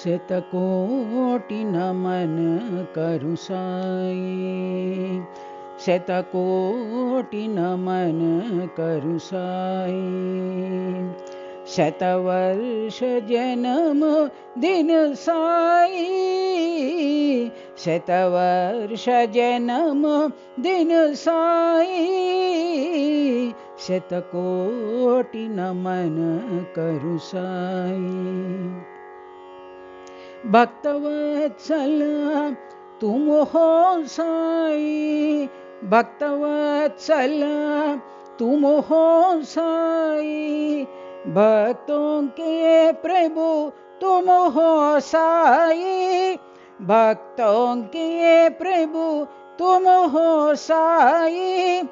शतकोटि नमन करु साई, शतकोटि नमन करु साई। शतवर्ष जन्म दिन साई, शतवर्ष जन्म दिन साई। शतकोटि नमन करु साई। भक्तवत्सल तुम हो साई, भक्तवत्सल तुम हो साई। भक्तों के प्रभु तुम हो साई, भक्तों के प्रभु तुम हो साई।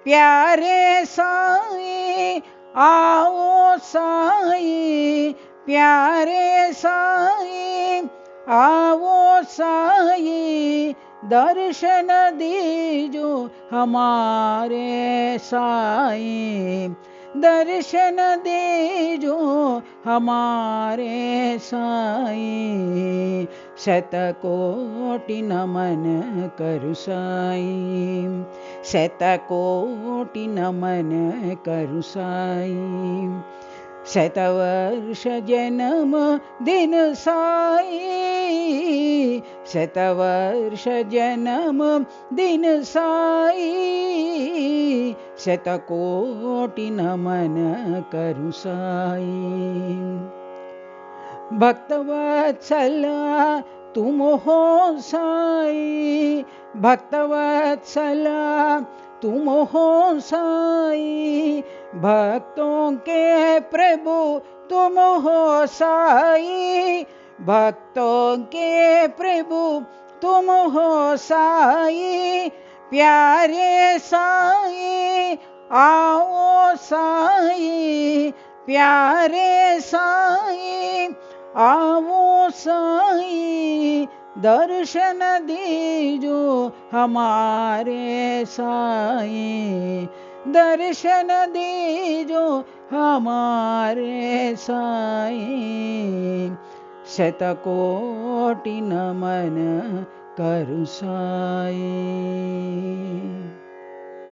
प्यारे साई आओ साई, प्यारे साई आओ साई। दर्शन दीजो हमारे साई, दर्शन दीजो हमारे साई। शतकोटि नमन करु साई, शतकोटि नमन करु साई। शतवर्ष जन्म दिन साई, शतवर्ष जन्म दिन साई। शतकोटि नमन करु साई। भक्तवत्सल तुम हो साई, भक्तवत्सल तुम हो साई। भक्तों के प्रभु तुम हो साई, भक्तों के प्रभु तुम हो साई। प्यारे साई आओ साई, प्यारे साई आओ साई। दर्शन दीजो हमारे साई, दर्शन दीजो हमारे साई। शतकोटि नमन करु साई।